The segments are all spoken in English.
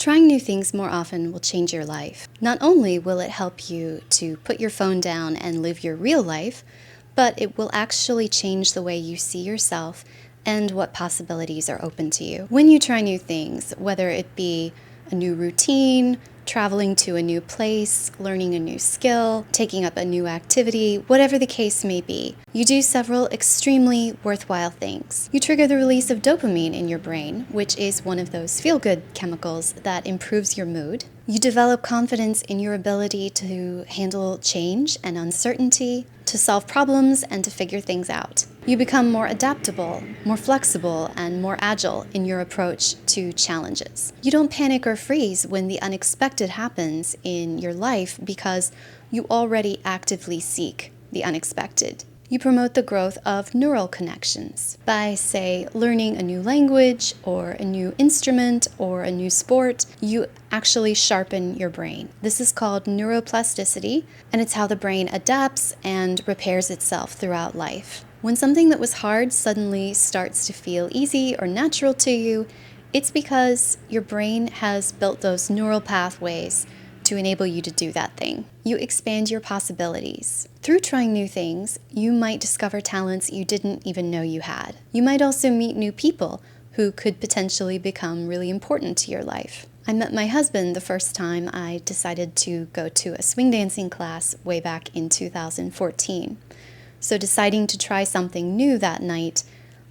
Trying new things more often will change your life. Not only will it help you to put your phone down and live your real life, but it will actually change the way you see yourself and what possibilities are open to you. When you try new things, whether it be a new routine, traveling to a new place, learning a new skill, taking up a new activity, whatever the case may be, you do several extremely worthwhile things. You trigger the release of dopamine in your brain, which is one of those feel-good chemicals that improves your mood. You develop confidence in your ability to handle change and uncertainty, to solve problems and to figure things out. You become more adaptable, more flexible, and more agile in your approach to challenges. You don't panic or freeze when the unexpected happens in your life because you already actively seek the unexpected. You promote the growth of neural connections by, say, learning a new language or a new instrument or a new sport. You actually sharpen your brain. This is called neuroplasticity, and it's how the brain adapts and repairs itself throughout life. When something that was hard suddenly starts to feel easy or natural to you, it's because your brain has built those neural pathways to enable you to do that thing. You expand your possibilities. Through trying new things, you might discover talents you didn't even know you had. You might also meet new people who could potentially become really important to your life. I met my husband the first time I decided to go to a swing dancing class way back in 2014. So deciding to try something new that night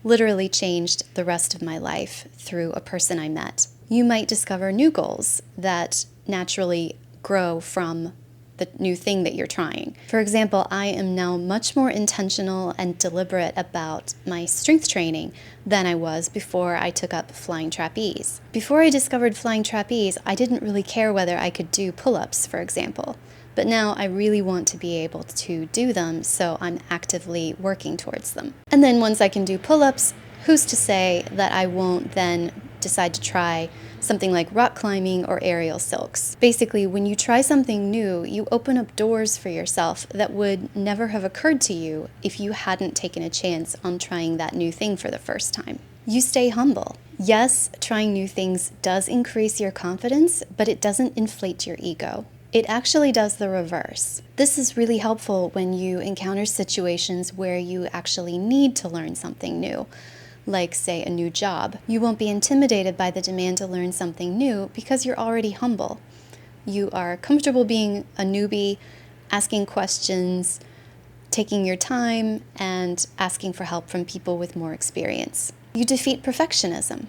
literally changed the rest of my life through a person I met. You might discover new goals that naturally grow from the new thing that you're trying. For example, I am now much more intentional and deliberate about my strength training than I was before I took up flying trapeze. Before I discovered flying trapeze, I didn't really care whether I could do pull-ups, for example. But now I really want to be able to do them, so I'm actively working towards them. And then once I can do pull-ups, who's to say that I won't then decide to try something like rock climbing or aerial silks. Basically, when you try something new, you open up doors for yourself that would never have occurred to you if you hadn't taken a chance on trying that new thing for the first time. You stay humble. Yes, trying new things does increase your confidence, but it doesn't inflate your ego. It actually does the reverse. This is really helpful when you encounter situations where you actually need to learn something new, like, say, a new job. You won't be intimidated by the demand to learn something new because you're already humble. You are comfortable being a newbie, asking questions, taking your time, and asking for help from people with more experience. You defeat perfectionism.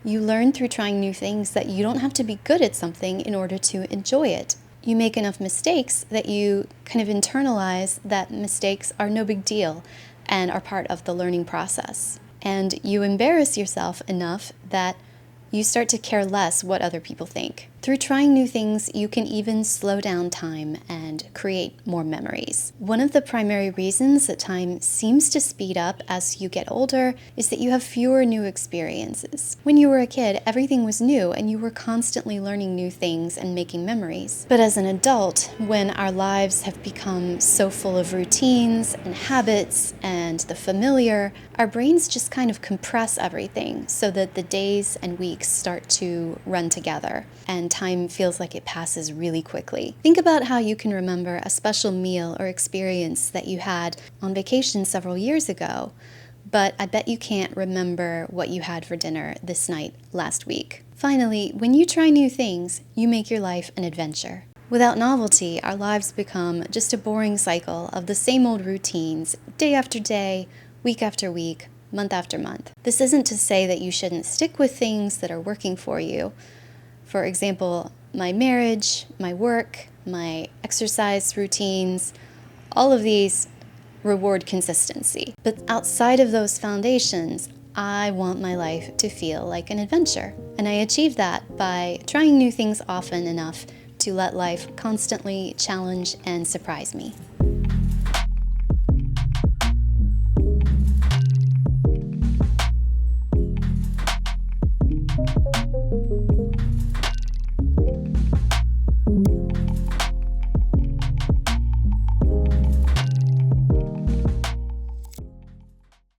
You learn through trying new things that you don't have to be good at something in order to enjoy it. You make enough mistakes that you kind of internalize that mistakes are no big deal and are part of the learning process. And you embarrass yourself enough that you start to care less what other people think. Through trying new things, you can even slow down time and create more memories. One of the primary reasons that time seems to speed up as you get older is that you have fewer new experiences. When you were a kid, everything was new and you were constantly learning new things and making memories. But as an adult, when our lives have become so full of routines and habits and the familiar, our brains just kind of compress everything so that the days and weeks start to run together and time feels like it passes really quickly. Think about how you can remember a special meal or experience that you had on vacation several years ago, but I bet you can't remember what you had for dinner this night last week. Finally, when you try new things, you make your life an adventure. Without novelty, our lives become just a boring cycle of the same old routines, day after day, week after week, month after month. This isn't to say that you shouldn't stick with things that are working for you. For example, my marriage, my work, my exercise routines, all of these reward consistency. But outside of those foundations, I want my life to feel like an adventure. And I achieve that by trying new things often enough to let life constantly challenge and surprise me.